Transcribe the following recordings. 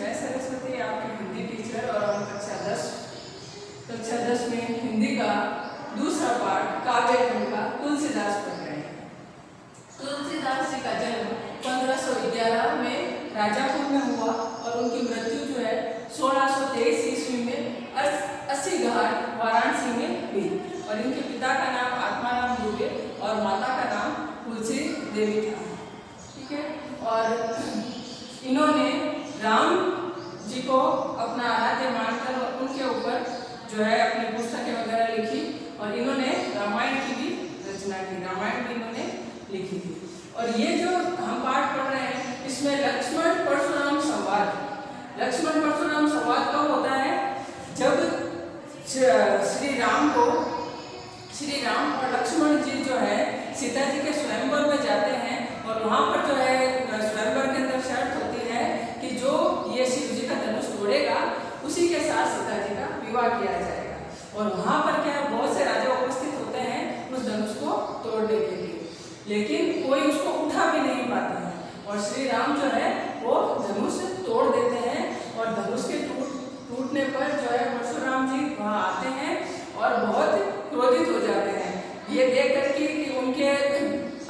मैं सरस्वती आपकी हिंदी टीचर और हम कक्षा 10 में हिंदी का दूसरा पाठ काव्य खंड का तुलसीदास पढ़ रहे हैं। तुलसीदास जी का जन्म 1511 में राजापुर में हुआ और उनकी मृत्यु जो है 1623 ईस्वी में 80 घाट वाराणसी में हुई। और इनके पिता का नाम आत्माराम दुबे और माता का नाम तुलसी देवी था। ठीक है। और इन्होंने राम जी को अपना आराध्य मानकर उनके ऊपर जो है अपनी पुस्तकें वगैरह लिखी और इन्होंने रामायण की भी रचना की, रामायण भी इन्होंने लिखी थी। और ये जो हम पाठ पढ़ रहे हैं इसमें लक्ष्मण परशुराम संवाद, लक्ष्मण परशुराम संवाद कब होता है? जब श्री राम और लक्ष्मण जी जो है सीता जी के स्वयंवर में जाते हैं और वहाँ पर जो है स्वयंवर के अंदर शर्त होती है कि जो ये शिव जी का धनुष तोड़ेगा उसी के साथ सीता जी का विवाह किया जाएगा। और वहाँ पर क्या बहुत से राजा उपस्थित होते हैं उस धनुष को तोड़ने के लिए, लेकिन कोई उसको उठा भी नहीं पाता है। और श्री राम जो है वो धनुष तोड़ देते हैं और धनुष के टूटने पर जो है परशुराम जी वहाँ आते हैं और बहुत क्रोधित हो जाते हैं ये देख करके कि उनके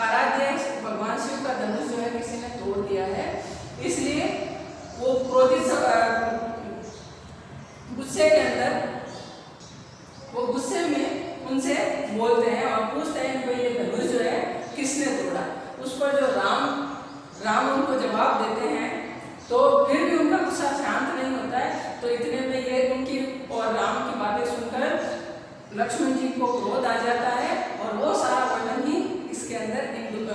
आराध्य भगवान शिव का धनुष जो है किसी ने तोड़ दिया है। इसलिए वो क्रोधित गुस्से के अंदर वो गुस्से में उनसे बोलते हैं और पूछते हैं कि ये धनुष जो है किसने तोड़ा। उस पर जो राम उनको जवाब देते हैं तो फिर भी उनका गुस्सा शांत नहीं होता है। तो इतने में ये उनकी और राम की बातें सुनकर लक्ष्मण जी को क्रोध आ जाता है और वो सारा वर्णन ही इसके अंदर इन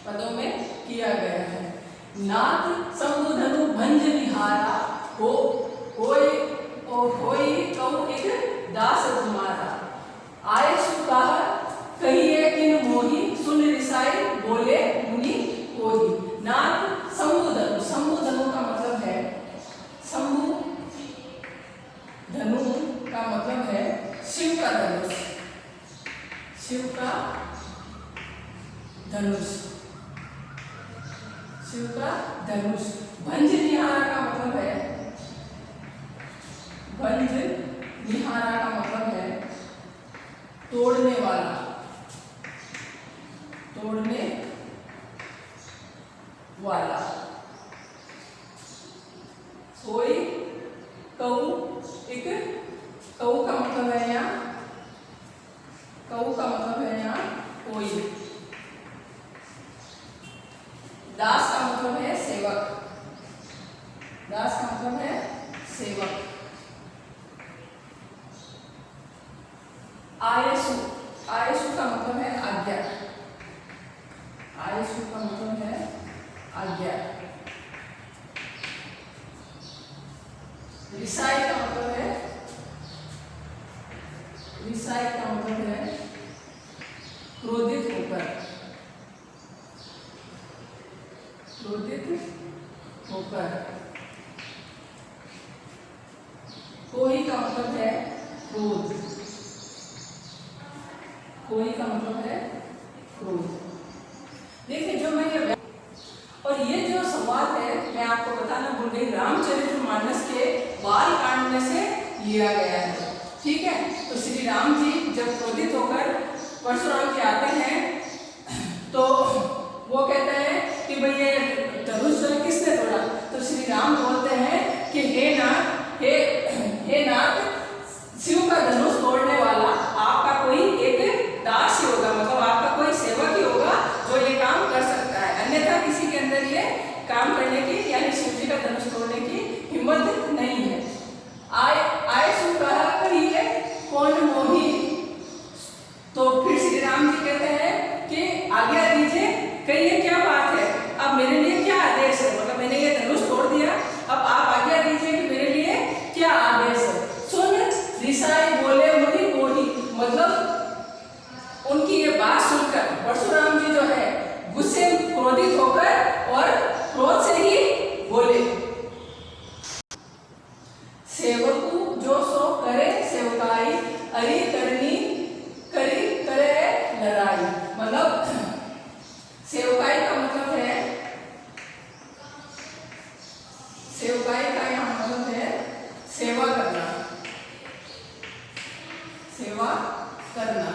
पदों में किया गया है। नाथ समुधनु भंज निहारा होई कहु एक दास तुम्हारा आए सुकाह कहिए किन मोही सुन रिसाई बोले मुनि कोही। नाथ समुधनु, समुधनु का मतलब है शंभु, धनु का मतलब है शिव का धनुष, शिव का धनुष, शिव का धनुष। भंज निहारा का मतलब है, भंज निहारा का मतलब है तोड़ने वाला, तोड़ने वाला। सोई कहू एक, कहू का मतलब है यहाँ, कहू का मतलब है यहाँ कोई। दास का मतलब है सेवक, दास का मतलब है सेवक। आयसु, आयसु का मतलब है आज्ञा, आयसु का मतलब है आज्ञा। रिसाई का मतलब है, रिसाई का मतलब है क्रोधित होकर, क्रोधित होकर। कोई का मतलब है क्रोध, कोई का मतलब है क्रोध। देखिए जो मैं ये और ये जो संवाद है मैं आपको बताना भूल गई, रामचरितमानस के बाल कांड में से लिया गया है। ठीक है। तो श्री राम जी जब क्रोधित होकर परशुराम जी आते हैं तो वो कहते हैं कि भाई ये धनुष किसने तोड़ा? तो श्री राम बोलते हैं कि हे नाथ शिव का धनुष तोड़ने वाला आपका कोई एक दास ही होगा, मतलब आपका कोई सेवक ही होगा जो ये काम कर सकता है, अन्यथा किसी के अंदर ये काम करने की यानी शिव जी का धनुष तोड़ने की हिम्मत नहीं है। आए सुकाह कहिए कौन मोही। तो फिर श्री राम जी कहते हैं कि आज्ञा दीजिए, कहिए क्या बात है, अब मेरे लिए क्या आदेश है, मतलब मैंने ये धनुष तोड़ दिया, अब आप आज्ञा दीजिए कि मेरे लिए क्या आदेश है। सुन रिसाई बोले मुनि कोही, मतलब उनकी ये बात सुनकर परशुराम जी जो है गुस्से क्रोधित होकर और क्रोध से ही बोले। सेवकाई का यहाँ मतलब है सेवा करना, सेवा करना।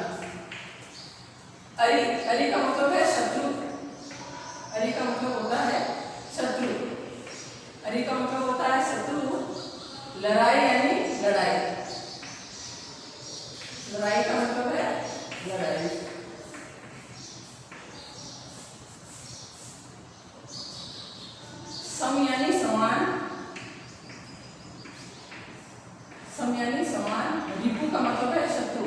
अरि, अरि का मतलब है शत्रु, अरि का मतलब होता है शत्रु, अरि का मतलब होता है शत्रु। लड़ाई यानी लड़ाई, लड़ाई का मतलब है लड़ाई। सम यानी समान, सम यानी समान। रिपु का मतलब है शत्रु,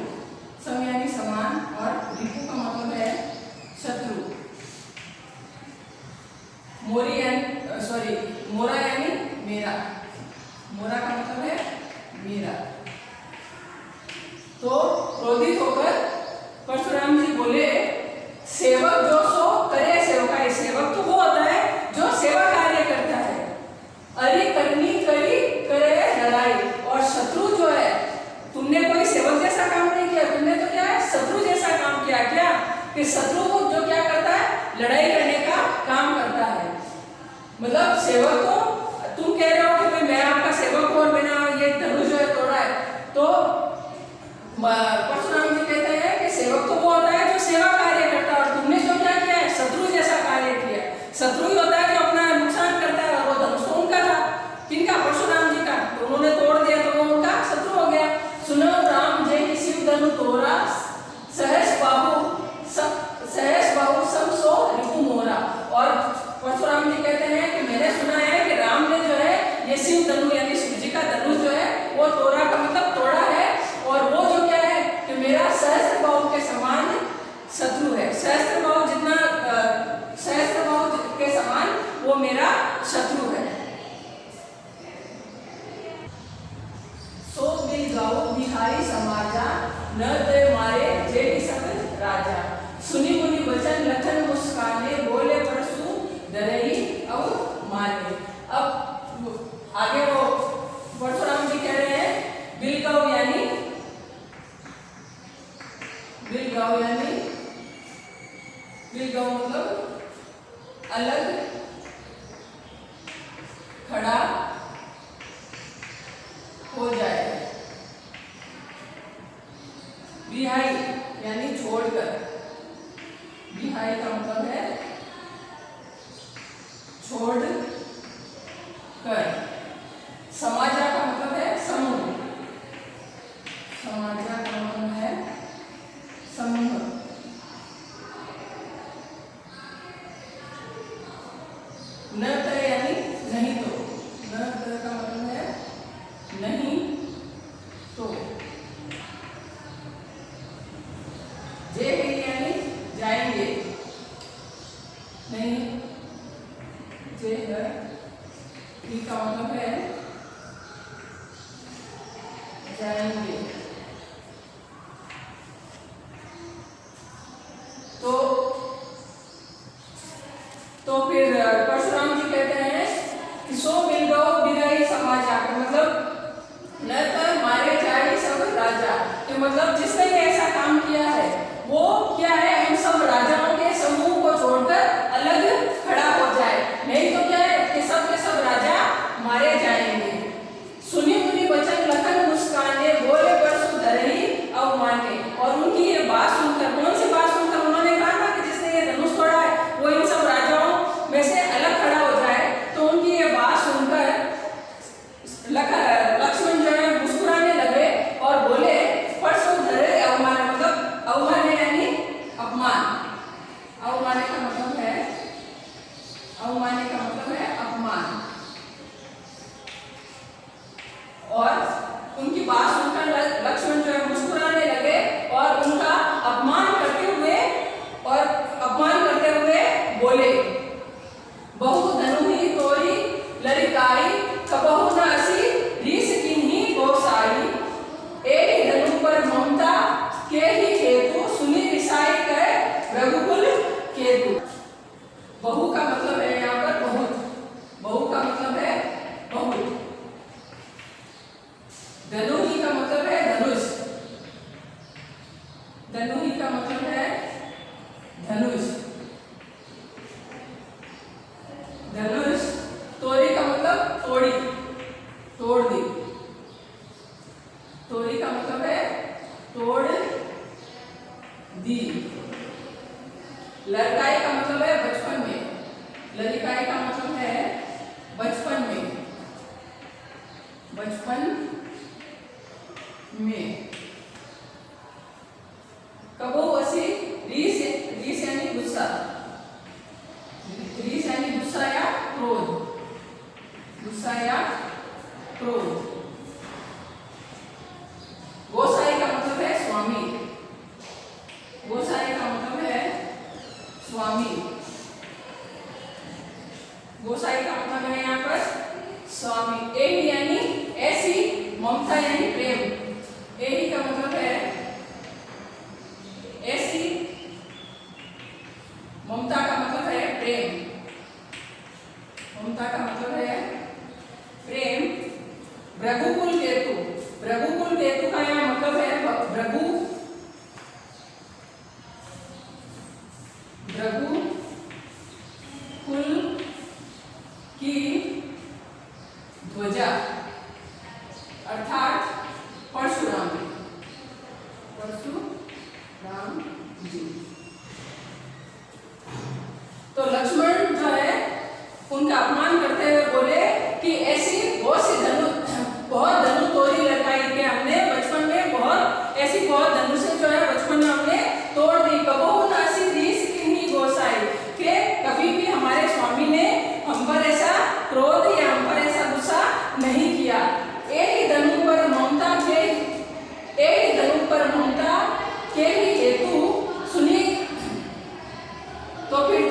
सम यानी समान और रिपु का मतलब है शत्रु। मोरी यानी सॉरी मोरा यानी मेरा, मोरा का मतलब है मेरा। तो क्रोधित होकर परशुराम जी बोले, सेवक जो सो करे सेवकाई। सेवक तो वो होता है जो सेवा कार्य करता है। अरे करनी करी करे लड़ाई, और शत्रु जो है, तुमने कोई सेवक जैसा काम नहीं किया, तुमने तो क्या है शत्रु जैसा काम किया। क्या कि शत्रु जो क्या करता है, लड़ाई करने का काम करता है। मतलब सेवक तो तुम कह रहे हो कि भाई मैं आपका सेवक हूं और मैंने ये धनुष जो है तोड़ा है, तो परशुराम जी कहते हैं कि सेवक तो वो होता है जो सेवा कार्य करता है, और तुमने जो क्या किया है शत्रु जैसा कार्य किया। शत्रु ही होता है जो अपना नुकसान करता है, और वो धनुष तो उनका था, किनका, परशुराम जी का, तो उन्होंने तोड़ दिया तो वो उनका शत्रु हो गया। सुनो राम जय शिव धनु तोरा, सहस बाहु सब सो रिपु मोरा। और परशुराम जी कहते हैं कि मैंने सुना है कि राम ने जो है ये शिव धनु यानी शिव जी का धनुष जो है वो तोड़ा का मतलब तोड़ा है, और वो जो क्या है कि मेरा सहस्त्र बाहु के समान शत्रु है। सहस्त्र बाहु जितना सहस्त्र बाहु के समान वो मेरा शत्रु है। सो मिल गाओ बिहारी समाजा, न ते मारे जेठी सब राजा। सुनी मुनि वचन लखन मुस्काने, बोले परशु डरई अब माने। अब आगे वो परशुराम जी कह रहे हैं, बिलगाओ यानी, बिलगाओ यानी, बिलगाओ मतलब अलग खड़ा हो जाए। बिहाई यानी छोड़कर, बिहाई का मतलब है छोड़ कर। समाजा का मतलब है समूह, समाजा का मतलब है समूह। न त यानी नहीं तो, न त का मतलब है नहीं तो। जे यानी जाएंगे, नहीं जे है, का मतलब है जाएंगे। तो फिर परशुराम जी कहते हैं कि सो मिल गो बिराई समाजा, मतलब न कर मारे जाए सब राजा, कि मतलब जिसने भी ऐसा काम किया है वो क्या है, हम सब राजाओं के समूह को छोड़कर अलग खड़ा हो जाए, नहीं तो क्या है कि सब के सब राजा मारे जाएंगे। सुनी मुनि वचन लखन मुस्काने, बोले परशुराम तोड़ी, तोड़ दी। तोड़ी का मतलब है तोड़ दी। लड़काई का मतलब है बचपन में, लड़काई का मतलब है बचपन में, बचपन में। कबोवसी रीस, रीस यानी गुस्सा, रीस यानी गुस्सा या क्रोध, गुस्सा या क्रोध। गोसाई का मतलब है स्वामी, गोसाई का मतलब है स्वामी, गोसाई का मतलब है यहाँ पर स्वामी। एही यानी ऐसी, ममता यानी प्रेम। एही का मतलब है ऐसी, ममता का मतलब है प्रेम, ममता का मतलब है प्रेम। भृगुकुल केतु, भृगुकुल केतु का यहाँ मतलब है भृगु, भृगु कुल की ध्वजा अर्थात परशुराम, परशुराम जी। तो लक्ष्मण जो है उनका अपमान करते हुए बोले कि ऐसी बहुत सी धनु, बहुत धनु तोड़ी लड़काई के हमने बचपन में, बहुत ऐसी बहुत धनुषें जो है बचपन में हमने तोड़ दी। कबहू नासी रीस किन्हीं गोसाई, के कभी भी हमारे स्वामी ने हम पर ऐसा क्रोध या हम पर ऐसा गुस्सा नहीं किया। एक ही धनु पर ममता के, एक ही धनु पर ममता के ही हेतु सुनी। तो फिर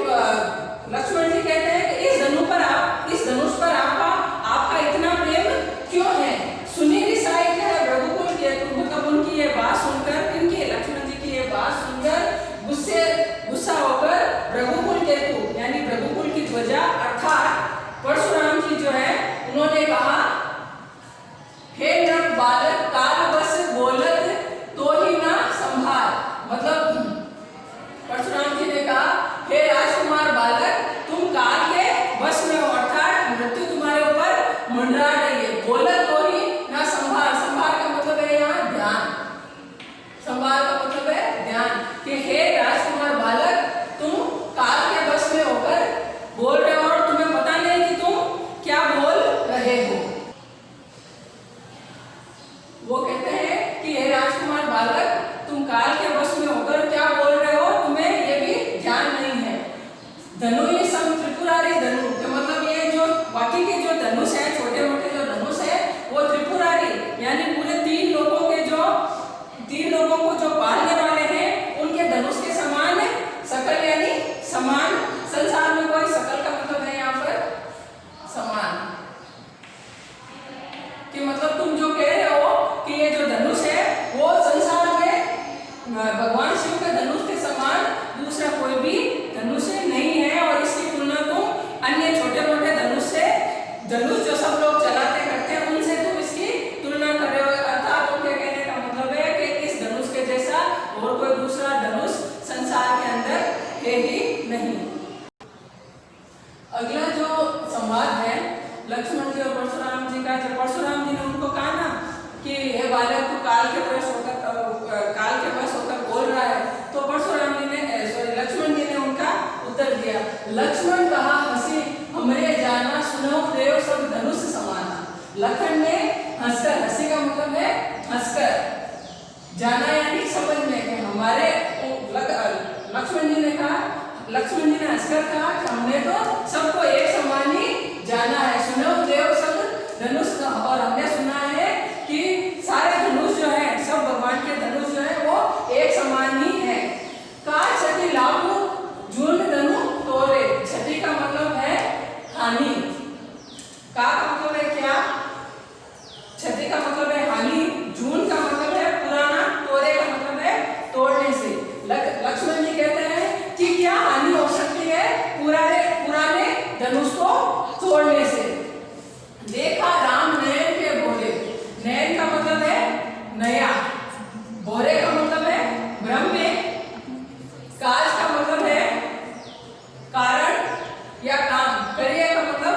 लक्ष्मण जी कहते हैं कि इस धनु पर आप, इस धनुष पर आपका इतना प्रेम क्यों है? सुनी रिसाई है भृगुकुल केतु, मतलब उनकी ये बात सुनकर, इनकी लक्ष्मण जी की ये बात सुनकर गुस्सा होकर भृगुकुल केतु यानी भृगुकुल की ध्वजा अर्थात परशुराम जी जो है उन्होंने कहा, हे नर बालक काल बस बोलत तो ही ना संभाल। मतलब परशुराम जी ने कहा, हे राजकुमार बालक तुम काल के वश में हो, अर्थात मृत्यु तुम्हारे ऊपर मंडरा रही है। बोलत तो ही ना संभाल, संभाल का मतलब है यहाँ ध्यान, संभाल का मतलब है ध्यान। कि हे राजकुमार बालक तुम काल के वश में होकर बोल रहे हो और तुम्हें पता नहीं कि तुम क्या बोल रहे हो। वो कहते हैं कि हे राजकुमार बालक तुम काल के वश में होकर क्या बोल रहे हो, तुम्हें ये भी ध्यान नहीं है। धनु ये सब त्रिपुरारी धनु, मतलब ये जो बाकी के जो धनुष है, छोटे मोटे जो धनुष है वो त्रिपुरारी यानी पूरे तीन लोगों को जो पालने वाले हैं उनके धनुष के समान है। सकल यानी समान, संसार में कोई सकल का मतलब है यहाँ पर समान, कि मतलब तुम जो कह रहे हो कि ये जो धनुष है वो संसार में भगवान शिव के धनुष के समान दूसरा कोई भी धनुष नहीं है। और इसकी तुलना तुम अन्य छोटे मोटे धनुष से, धनुष जो सब लोग चलाते करते हैं उनसे तुम इसकी तुलना कर रहे हो। अर्थात उनके कहने का मतलब है कि इस धनुष के जैसा और कोई दूसरा धनुष संसार के अंदर है ही नहीं। अगला जो संवाद है लक्ष्मण जी और परशुराम जी का, जब परशुराम जी ने उनको कहा ना कि हे बालक तू काल के वश होकर बोल रहा है, तो परशुराम जी ने लक्ष्मण जी ने उनका उत्तर दिया। लक्ष्मण कहा हंसी हमरे जाना सुनो देव सब धनुष समाना। लखन ने हंसकर, हंसी का मतलब है हंसकर, जाना यानी समझने के हमारे, लक्ष्मण जी ने कहा, लक्ष्मण जी ने हंसकर कहा कि हमने तो सबको एक समान ही जाना है। सुनो देव सब धनुष, और हमने सुना है कि सारे धनुष जो है, सब भगवान के धनुष जो है वो एक समान ही है। का छठी लागू जून धनु तोरे, छठी का मतलब है हानि, का मतलब है क्या, छठी का मतलब है हानि, जून का मतलब है पुराना, तोरे का मतलब है तोड़ने से। लक्ष्मण जी कहते हैं कि क्या हानि हो सकती है पुराने धनुष को तोड़ने से। देखा राम नयन के बोले, नयन का मतलब है नया, बोरे का मतलब है ब्रह्म, काज का मतलब है कारण या काम, करिए का मतलब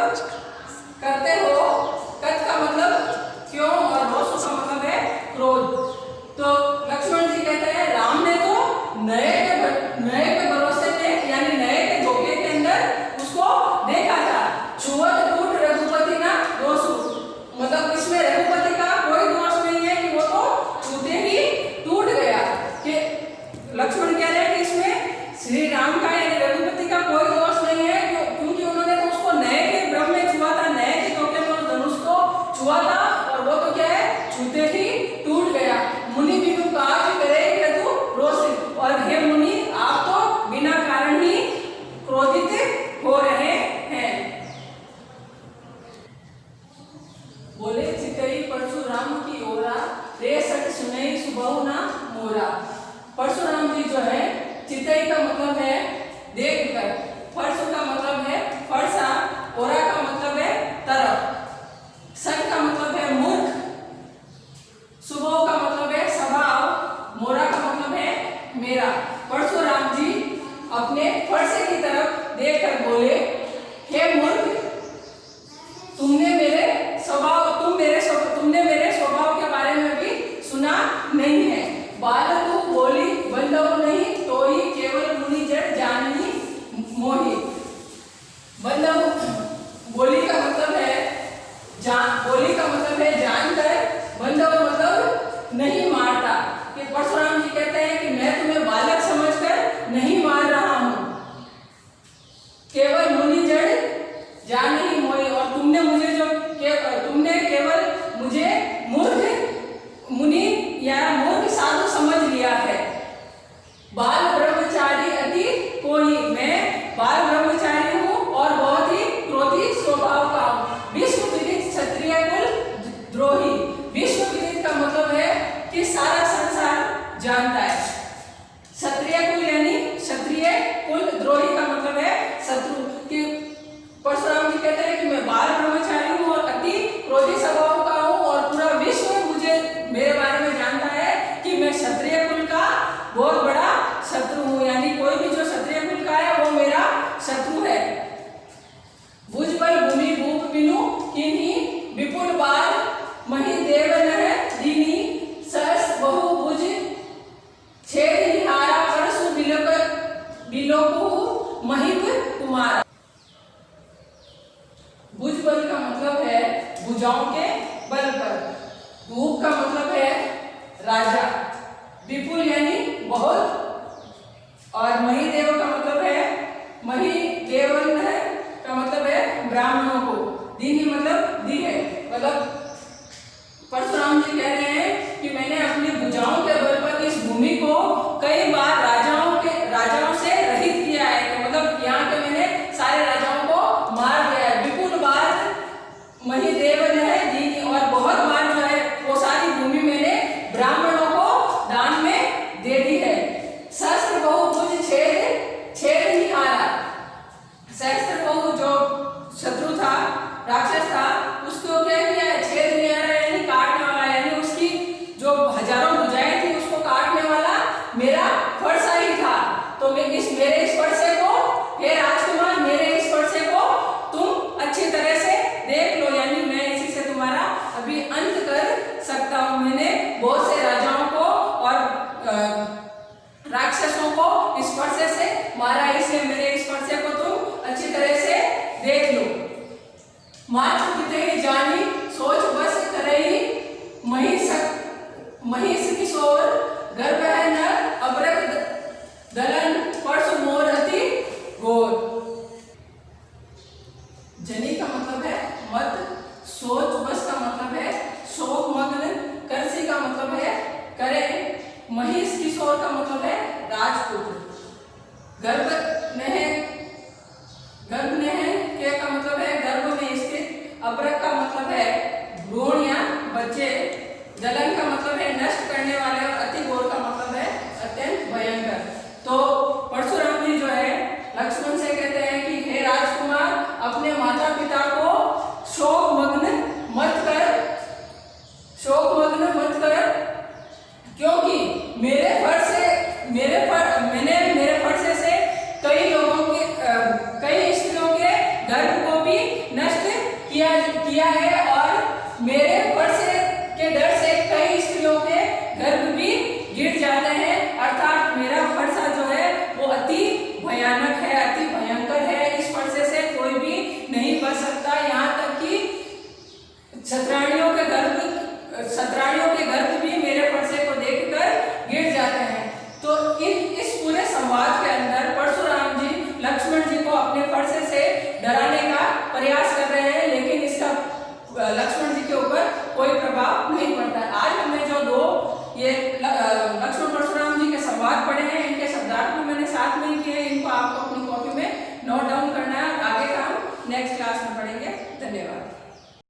करते हो बोले चितई परशुराम की ओरा, रे सट सुनई सुबहु ना मोरा। परशुराम जी जो है, चितई का मतलब है देख कर, परशु का मतलब है फरसा, ओरा का मतलब है तरफ, सट का मतलब है मूर्ख, सुबह का मतलब है स्वभाव, मोरा का मतलब है मेरा। परशुराम जी अपने फरसे की तरफ देखकर बोले, हे मूर्ख, तुमने मेरे स्वभाव के बारे में भी सुना नहीं है। बालक बोली बंधव नहीं, तो ही केवल मुनि जड़ जानही मोहि। बंधव बोली का मतलब है जानकर, बंधव मतलब नहीं मारता। कि परशुराम जी कहते हैं कि मैं तुम्हें बालक समझकर नहीं मार रहा हूं, केवल मुनि जड़ जानही मोहि। और तुमने केवल मुझे मूर्ख मुनि या मूर्ख साधु समझ लिया है। बाल ब्रह्मचारी अति कोई, मैं बाल ब्रह्मचारी हूँ और बहुत ही क्रोधी स्वभाव का हूँ। विश्व विदित क्षत्रिय कुल द्रोही। विश्व विदित का मतलब है कि सारा संसार जानता है। क्षत्रिय कुल यानी क्षत्रिय कुल, द्रोही का मतलब है शत्रु। कि परशुराम जी कहते हैं कि मैं बाल ब्रह्मचारी हूँ और अति क्रोधी स्वभाव का हूँ, और पूरा विश्व मुझे मेरे बारे में जानता है कि मैं क्षत्रिय कुल का बहुत बड़ा शत्रु हूँ। यानी कोई भी जो क्षत्रिय कुल का है वो मेरा शत्रु है। भुजबल भूमि भूप बिनु किन्ही, विपुल बाल मही देव नह दीनी, सहस बहु भुज छेद निहारा, परसु बिलोकु महिप कुमार। भुजबल का मतलब है भुजाओं के बल पर, भूप का मतलब है राजा, विपुल यानी बहुत, और महिदेव का मतलब है महिदेवन है का मतलब है ब्राह्मणों को, दीनी मतलब दी है। मतलब परशुराम जी कह रहे हैं कि मैंने अपनी भुजाओं के बल पर इस भूमि को कई बार राजाओं से रहित किया है। तो मतलब यहाँ के मैंने सारे राजाओं को मार दिया है। विपुल बार महिदेवन है दीनी, और बहुत बार जो है वो सारी भूमि मैंने ब्राह्मणों को दान में दे दी है। सहस्त्र बहु भुज छेद निहारा। सहस्त्र बहु जो शत्रु था, राक्षस था, उसको क्या किया है? छेद निहारा यानी काटने वाला, यानी उसकी जो हजारों भुजाएं थी उसको काटने वाला मेरा फरसा ही था। तो मैं मेरे इस फरसे को, हे राजकुमार, मेरे इस फरसे को तुम अच्छी तरह से देख लो, यानी मैं इसी से तुम्हारा अभी अंत कर सकता हूँ। मैंने बहुत से राजाओं को और राक्षसों को इस फरसे से मारा, इसलिए मेरे इस फरसे को तुम अच्छी तरह से देख लो। मात्र पिते जानी सोच बस करई, महिष किशोर गर्भ है न अब्रक दलन, परसु मोर अति गोर। जनी का मतलब है मत, सोच बस का मतलब है शोक मग्न, करसी का मतलब है करे, महिष किशोर का मतलब है राजपुत्र, गर्भ नेह के का मतलब है गर्भ में स्थित, अब्रक का मतलब है भ्रूण या बच्चे, दलन का मतलब है नष्ट करने वाले, और अति घोर का मतलब है अत्यंत भयंकर। तो परशुराम जी जो है लक्ष्मण से कहते हैं कि हे राजकुमार, अपने माता पिता को शोक मग्न मत कर, क्योंकि मेरे फरसे से कई स्त्रियों के गर्भ को भी नष्ट किया है, और मेरे फरसे के डर से कई स्त्रियों के गर्भ भी गिर जाते हैं। अर्थात मेरा फरसा जो है वो अति भयानक है, अति